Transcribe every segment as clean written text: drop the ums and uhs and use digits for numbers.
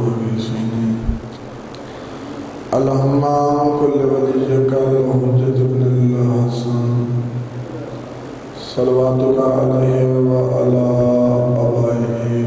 حبيسين اللهم كل وليك الحجة بن الحسن صلواتك عليه وعلى آبائه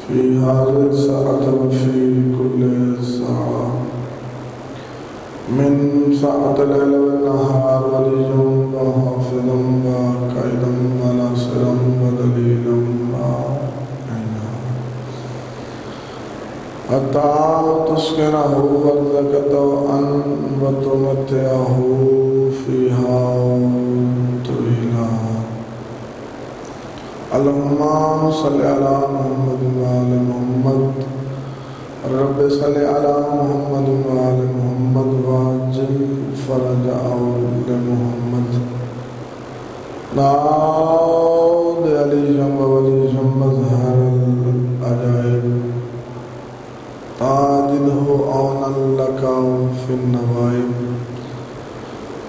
في هذه الساعة وفي كل ساعة من ساعة الليل والنهار وليا وحافظا وقائدا وناصرا ودليلا وعينا حتى تسكنه أرضك طوعا وتمتعه فيها طويلا اللهم صل على محمد وآل محمد رب صل على محمد وآل محمد وعجل فرج أول محمد نعود علی جنب ولی جنب مظہر العجائب تاجده عونا لك في النوائب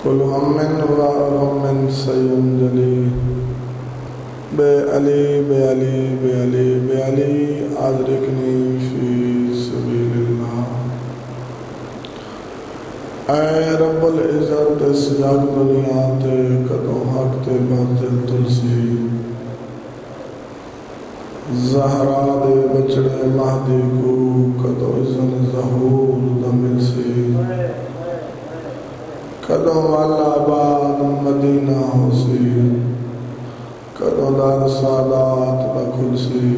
كل هم وغم سينجلي بعلي بعلي بعلي بعلي أدركني في سبيل الله اے رب العزت سجاد دنیا تے کدوں حق تے باطل تلسی زہرا دے بچڑے مہدی کو کدوں اذن ظہور دمل سی کدوں والا آباد مدینہ ہو سی کدوں دار سادات بکھل سی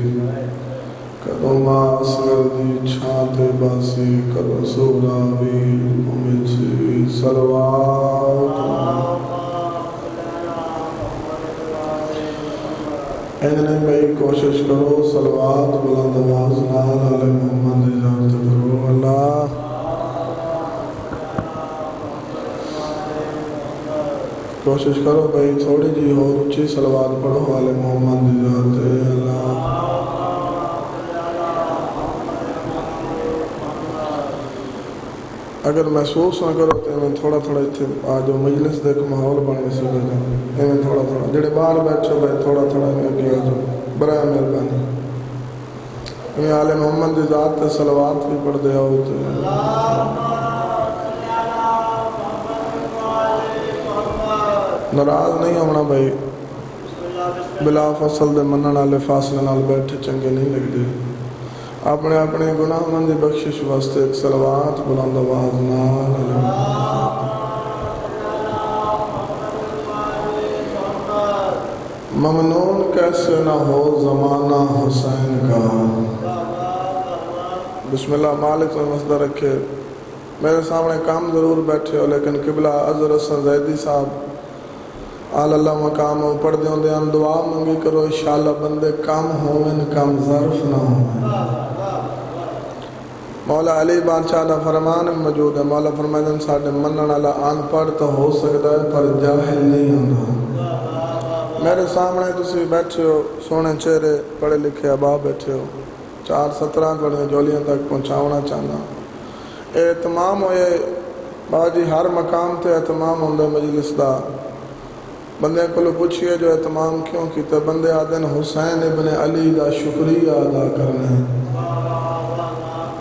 کدوں ماں اصغر دی چھانتے باسی کدوں سورا بھی ممل سی صلوات اینے بھئی کوشش کرو صلوات بلند آواز نال علی محمد اجازت کرو اللہ کوشش کرو بھئی تھوڑی جی ہو اچھی صلوات پڑھو علی محمد اجازت اللہ اگر محسوس نہ کرو تو میں تھوڑا تھوڑا آج مجلس دیکھ ماحول بنے سے میں تھوڑا تھوڑا جڑے باہر بیٹھو بھائی تھوڑا تھوڑا میں اگے آ جاؤ برائے مہربانی میں آل محمد دی ذات تے صلوات بھی پڑھ دے آؤ تو ناراض نہیں ہونا بھائی بلا فصل دے منن والے فاصلے نال بیٹھے چنگے نہیں لگدے اپنے اپنے گناہ مندی بخشش واسطے ایک صلوات بلند آواز نال ممنون کیسے نہ ہو زمانہ حسین کا بسم اللہ مالک و مصدر رکھے میرے سامنے کام ضرور بیٹھے ہو لیکن قبلہ عزر حسن زیدی صاحب آل اللہ مقام ہو پڑھ دیوں دیاں دعا منگی کرو انشاءاللہ بندے کم ہوئن کم ظرف نہ ہوئن مولا علی بادشاہ دا فرمان موجود ہے مولا فرمائدن ساڑھے منن والا آن پڑھ تو ہو سکتا ہے پر جاہل نہیں ہونا میرے سامنے تسی بیٹھے ہو سونے چہرے پڑھے لکھے ابا بیٹھے ہو 4-17 گھڑیاں جولیاں تک پہنچاونا چاہنا اہتمام ہوئے باجی ہر مقام تے اہتمام ہوندے مجلس دا بندے کو پوچھئے جو اہتمام کیوں کیتے بندے آدن حسین ابن علی دا شکریہ ادا کرنا ہے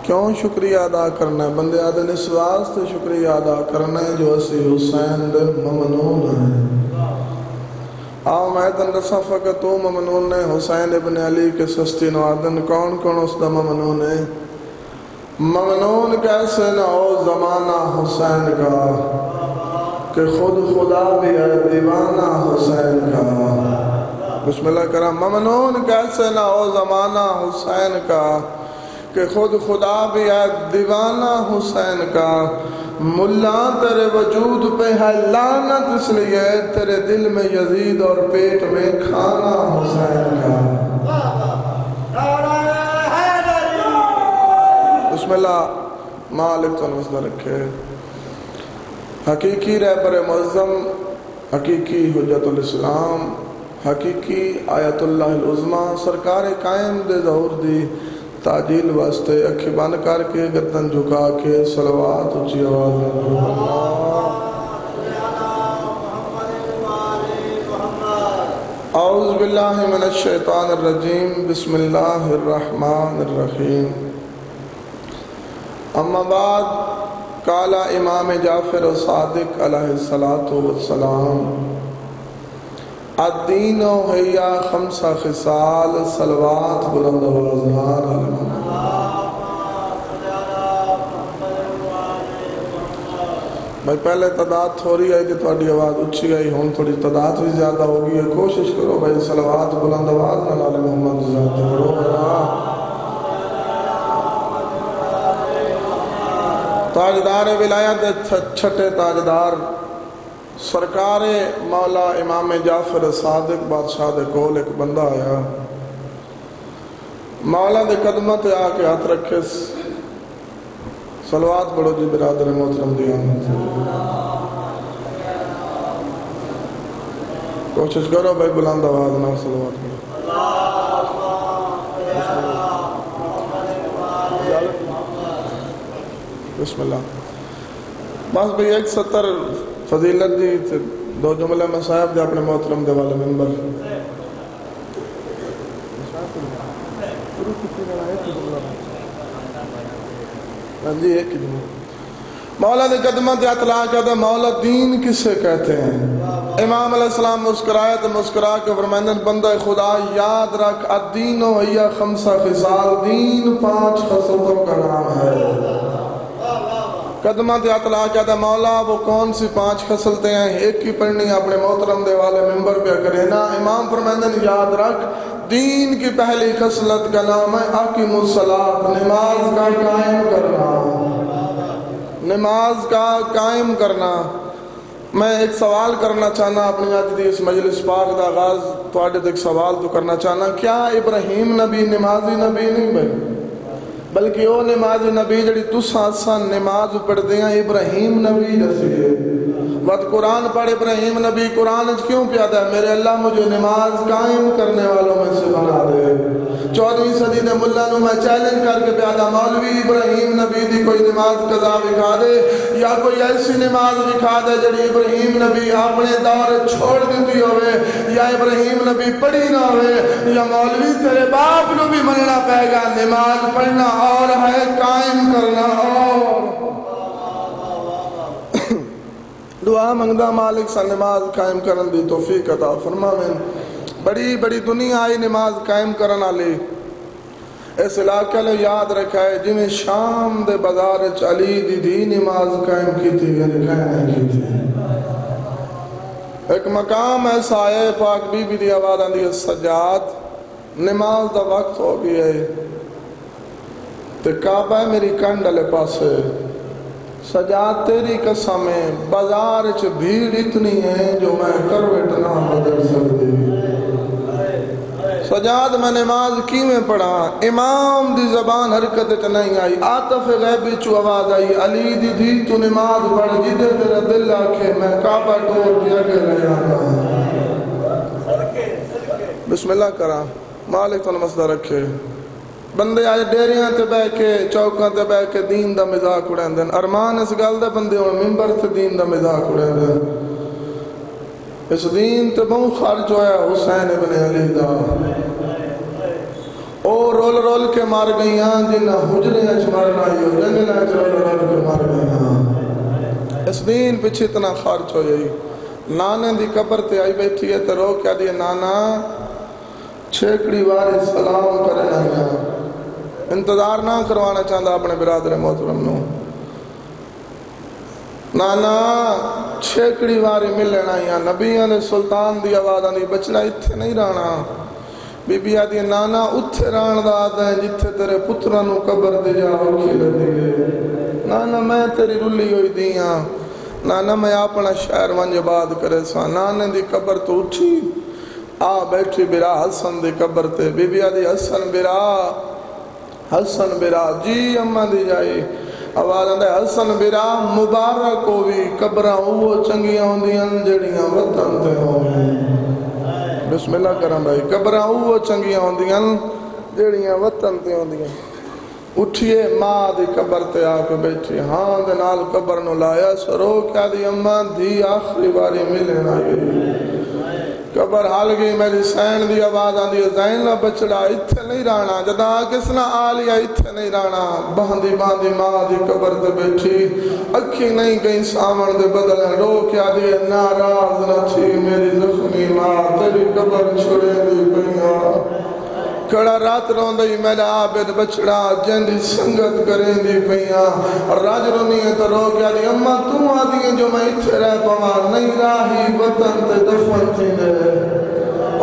کیوں شکریہ ادا کرنا ہے بندے آدن اس واسطے شکریہ ادا کرنا ہے جو اسی حسین دے ممنون ہیں آؤ میدن رسا فقط تو ممنون ہے حسین ابن علی کے سستی نوادن کون کون اس دا ممنون ہے ممنون کیسے نہ ہو زمانہ حسین کا کہ خود خدا بھی ہے دیوانہ حسین کا بسم اللہ کرام ممنون کیسے نہ ہو زمانہ حسین کا کہ خود خدا بھی ہے دیوانہ حسین کا ملا تیرے وجود پہ ہے لعنت اس لیے تیرے دل میں یزید اور پیٹ میں کھانا حسین کا بسم اللہ مالک تو نمسدہ رکھے حقیقی رہبر معظم حقیقی حجت الاسلام حقیقی آیت اللہ العظمہ سرکار قائم دے ظہور دی تاجیل واسطے اکھی بند کر کے گردن جھکا کے صلوات اچھی آواز میں اعوذ باللہ من الشیطان الرجیم بسم اللہ الرحمن الرحیم اما بعد قال امام جعفر صادق علیہ السلام الدین ہی خمس خصال صلوات بلند آواز بھائی پہلے تعداد تھوڑی آئی کہ تھوڑی آواز اچھی آئی ہوں تھوڑی تعداد بھی زیادہ ہوگی کوشش کرو بھائی صلوات بلند آواز نال محمد ذات پڑھو تاجدار ولایت چھٹے تاجدار سرکار مولا امام جعفر صادق بادشاہ دے کول ایک بندہ آیا مولا دے قدمہ تے آ کے ہاتھ رکھے صلوات پڑھو جی برادر محترم دی آمد کوشش کرو بھائی بلند آواز نہ صلوات پڑھو بسم اللہ بس بھئی 170 فضیلت جی دو جملے میں صاحب دے اپنے محترم دے والے ممبر جی ایک ہی جملہ مولا دے قدمہ دے اطلاع کہتا مولا دین کسے کہتے ہیں امام علیہ السلام مسکرائے تو مسکرا کے فرمائندن بندہ خدا یاد رکھ الدین ہی خمسہ خصال دین 5 خصلتوں کا نام ہے قدمہ دے اطلاع کہتا مولا وہ کون سی 5 خصلتیں ہیں ایک ہی پڑھنی اپنے محترم دے والے ممبر پہ کرینا امام فرمائندن یاد رکھ دین کی پہلی خصلت کا نام ہے اقیم الصلاۃ نماز کا قائم کرنا نماز کا قائم کرنا میں ایک سوال کرنا چاہنا اپنی آج دی اس مجلس پاک دا آغاز تو آج ایک سوال تو کرنا چاہنا کیا ابراہیم نبی نمازی نبی نہیں بھائی بلکہ وہ نمازی نبی جڑی تساں نماز پڑھ دیاں ابراہیم نبی جیسے وقت قرآن پڑھ ابراہیم نبی قرآن کیوں پیادا ہے میرے اللہ مجھے نماز قائم کرنے والوں میں سے بنا دے 14ویں صدی نے ملا نو میں چیلنج کر کے پیادا مولوی ابراہیم نبی دی کوئی نماز قضا بکھا دے یا کوئی ایسی نماز بکھا دے جڑی ابراہیم نبی اپنے دور چھوڑ دیتی ہوئے یا ابراہیم نبی پڑھی نہ ہوئے یا مولوی تیرے باپ نو بھی مننا پائے گا نماز پڑھنا اور ہے قائم کرنا اور دعا منگدہ مالک سا نماز قائم کرن دی توفیق عطا فرما میں بڑی بڑی دنیا آئی نماز قائم کرنا لی اس علاقے لے یاد رکھا ہے جنہیں شام دے بازار علی دی نماز قائم کی تھی یعنی قائم نہیں کی تھی ایک مقام ایسا ہے پاک بی بی دی آواز آندی سجاد نماز دا وقت ہو گئی ہے تے کعبہ ہے میری کنڈلے پاس ہے سجاد تیری قسم ہے بازار چ بھیڑ اتنی ہے جو میں کروٹ نہ بدل سکتی سجاد میں نماز کی میں پڑھا امام دی زبان حرکت چ نہیں آئی عاطف غیبی چو آواز آئی علی دی دی تو نماز پڑھ جدے تیرا دل آکھے میں کعبہ توڑ کے اگے لے آتا بسم اللہ کرا مالک تو مسئلہ رکھے بندے آج ڈیریاں تے بے کے چوکاں تے بے کے دین دا مزاق اڑین دین ارمان اس گل دے بندے ہون ممبر تے دین دا مزاق اڑین دین اس دین تے بہت خرچ ہویا حسین ابن علی دا او رول رول کے مار گئیاں جنہ حجرے اچ مرنا ہی جنگل اچ رول رول کے مار گئیاں اس دین پچھ اتنا خرچ ہو جائی نانے دی قبر تے آئی بیٹھی ہے تے رو کیا دیئے نانا چھیکڑی واری سلام کرنا ہے انتظار نہ کروانا چاہتا اپنے برادر محترم نو نانا چھیکڑی واری مل لینا یا نبیان سلطان دی آواز آنی بچنا اتھے نہیں رانا بی بی آدھی نانا اتھے ران دا آدھا ہے جتھے تیرے پترانو قبر دے جا ہوکی لدی ہے نانا میں تیری رلی ہوئی دیاں نانا میں اپنا شہر ونج باد کرے سا نانے دی قبر تو اٹھی آ بیٹھی برا حسن دی قبر تے بی بی آدھی حسن برا جی اممہ دی جائی آواز اندھے حسن برا مبارک ہوئی قبرہ وہ چنگیاں ہوندیاں جڑیاں وطن تے ہوئے بسم اللہ کرم بھائی قبرہ وہ چنگیاں ہوندیاں جڑیاں وطن تے ہوندیاں اٹھئے ماں دی قبر تے آکے بیٹھی ہاں دے نال قبر نو لایا سرو کیا دی اممہ دی آخری باری ملیں آئی قبر حال گئی میری سین دی آواز آندی ہے زینب بچڑا اتھے نہیں رانا جدا کس نہ آلیا اتھے نہیں رانا باندی باندی ماں دی قبر تے بیٹھی اکھی نہیں گئی سامن دے بدل رو کیا دی ناراض نہ تھی میری زخمی ماں تیری قبر چھڑے دی پہیاں کڑا رات رون دی میرا عابد بچڑا جندی سنگت کریں دی پہیاں راج رونی ہے تو رو کیا دی اممہ تم آدھی ہیں جو میں اتھے رہ پاں نہیں راہی وطن تے دفن تھی نے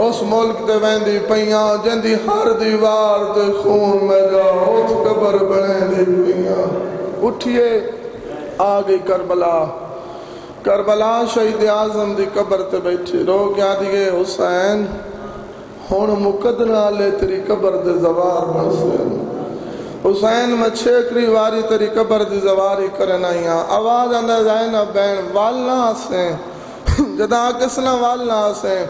اس ملک تے ویندی پہیاں جندی ہر دیوار تے خون میرا اوت قبر بنے دی پہیاں اٹھئے آگئی کربلا شہید اعظم دی قبر تے بیٹھی رو کیا دیئے حسین ہون مقدنہ لے تیری قبر دے زوار بنسے حسین میں چھیکری واری تیری قبر دے زواری کرنائیاں آواز اندر زینب بین والنا سے جدا کسنا والنا سے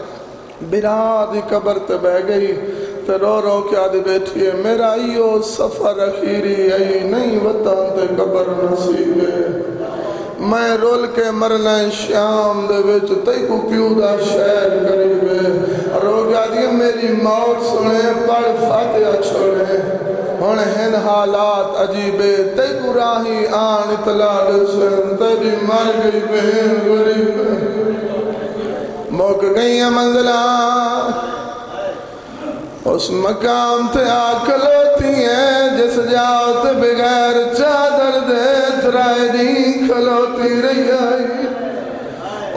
برا دی قبر تے بہ گئی تے رو رو کیا دی بیٹھی ہے میرا ایو سفر اخیری ای نہیں وطن تے قبر نصیب ہے میں رول کے مرنا شام دے وچ تے کو پیو دا شہر قریبے رو گیا دی میری موت سنے پڑھ فاتحہ چھوڑے ہن ہن حالات عجیبے تے کو راہی آن اطلاع دسن تیری مر گئی بہن غریب موک گئی منزلہ اس مقام تے آکلوتی ہیں جس جاؤت بغیر چادر دے ترائے دین کھلوتی رہی آئی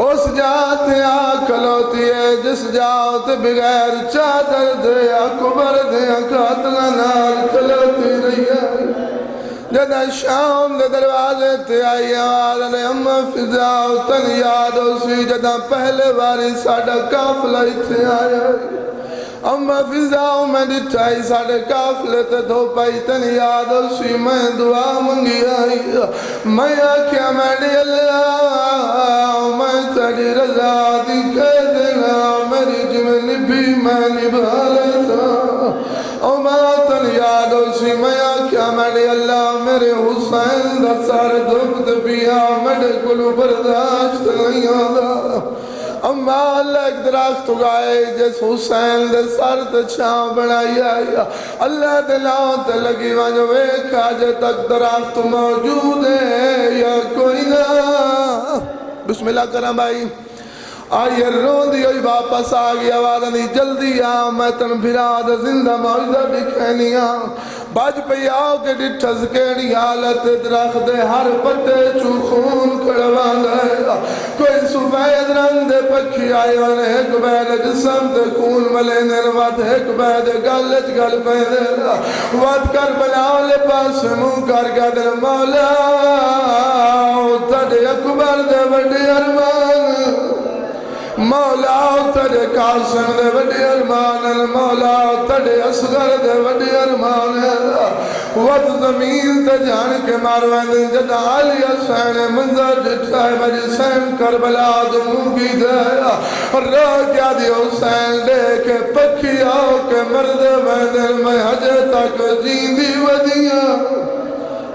اس جاتے آکلوتی ہے جس جاؤت بغیر چادر دے اکبر دے اکاتنا نال کھلوتی رہی آئی جدہ شام دے دروازے تے آئی آواز نے اممہ فضاؤ تن یاد اسی جدہ پہلے باری ساڑھا کافلہ اتھے آیا اممہ فضاؤ میں ڈٹھائی ساڑھے کافلے تے دھو پائی تن یاد اسی میں دعا منگی آئی میں آکھیا میں دی اللہ میں تیری رضا دی کہہ دینا میری جمنی بھی میں نبھا لیتا تن یاد اسی میں آکھیا میں دی اللہ میرے حسین دا سارے دکھت پیا میرے کلو برداشت نہیں آدھا اممہ اللہ ایک درخت اگائے جس حسین دے سر تے چھاں بنائی آیا اللہ دلاؤں تے لگی وانجو ویکھا جے تک درخت موجود ہے یا کوئی نہ بسم اللہ کرم بھائی آئیے رون دی ہوئی واپس آگئی آواز نہیں جلدی میں تن بھراد زندہ معجزہ دکھینیاں بج پہ آؤ کے ڈٹھس کیڑی حالت درخت ہر پتے چو خون کڑوان گئے کوئی سفید رنگ دے پکھی آئی وانے ایک بید جسم دے خون ملینے وات ایک بید گلچ گل پیدے وات کر بناؤ لے پاس منہ کر گا دل مولا تڑے اکبر دے بڑی ارمان مولا تڑے قاسم دے وڈی ارمان مولا تڑے اصغر دے وڈی ارمان وقت زمین تے جان کے ماروین جدا علی حسین منظر جٹھائے بجی سین کربلا دمو کی دے رو کیا دی حسین لے کے پکھی آؤ کے مرد ویندر میں حجے تک جیندی ودیاں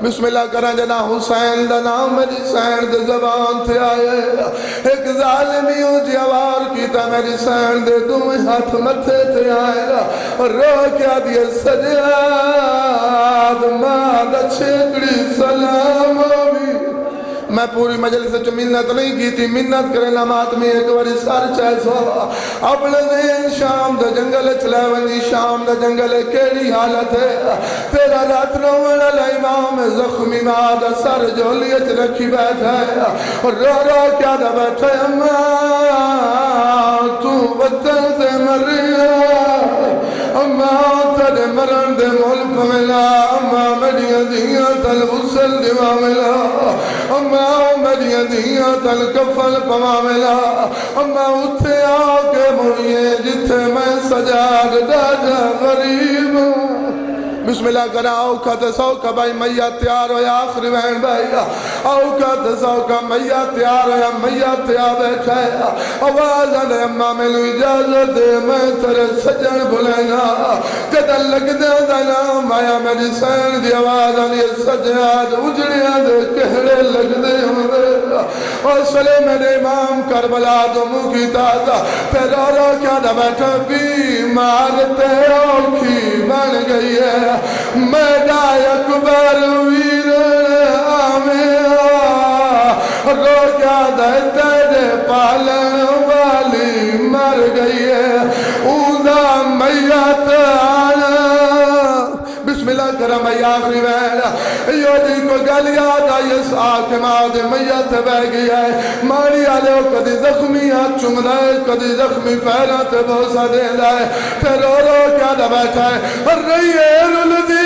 بسم اللہ کریں جنا حسین دا نام میری سین دے زبان تھے آئے ایک ظالمی ہوں جوار کی تا میری سین دے دمیں ہاتھ متھے تھے آئے رو کیا دیئے سجاد ماد چھکڑی سلام آوی میں پوری مجلس سے منت نہیں کی تھی منت کرے نمات میں ایک وری سار چاہے سو اب لزین شام دا جنگل چلے ونی شام دا جنگل کیڑی حالت ہے تیرا رات روڑا لائمام زخمی ماد سر جولیت رکھی بیٹھا ہے رو رو کیا دا بیٹھا ہے اماں تو وطن سے مریا اماں تڑے مرن دے ملک ملا اماں میڈیاں دیاں تل غسل دیوا ملا اماں میڈیاں دیاں تل کفل پوا ملا اماں اتھے آکے مڑیے جتھے میں سجاد ڈاجا غریب بسم اللہ کرا اوکھت سوکا بھائی میہ تیار ہویا آخری بہن بھائی اوکھت سوکا میہ تیار ہویا میہ تیار بیٹھا ہے آواز آنے اممہ میں لو اجازت دے میں تیرے سجن بھلینا جدل لگ دے دینا مایا میری سین دی آواز آنے سجاد اجڑیاں دے کہڑے لگ دے ہوئے اور سلے میرے امام کربلا تو منہ کی تازہ تیرا رو کیا نہ بیٹھا بیمار تیروں کی بن گئی ہے میڈا اکبر ویر آمین رو کیا دے تیرے پالن والی مر گئی ہے اوندہ میت آنا بسم اللہ کرم ای آخری وین یہ جی کو گل یاد آئی اس آکماد میت بہ گیا ہے ماری آلے کدی زخمی ہاتھ چم رہے کدی زخمی پیرات بوسا دے رہا ہے پھر رو رو کیا نہ بیٹھا ہے رئی رل دی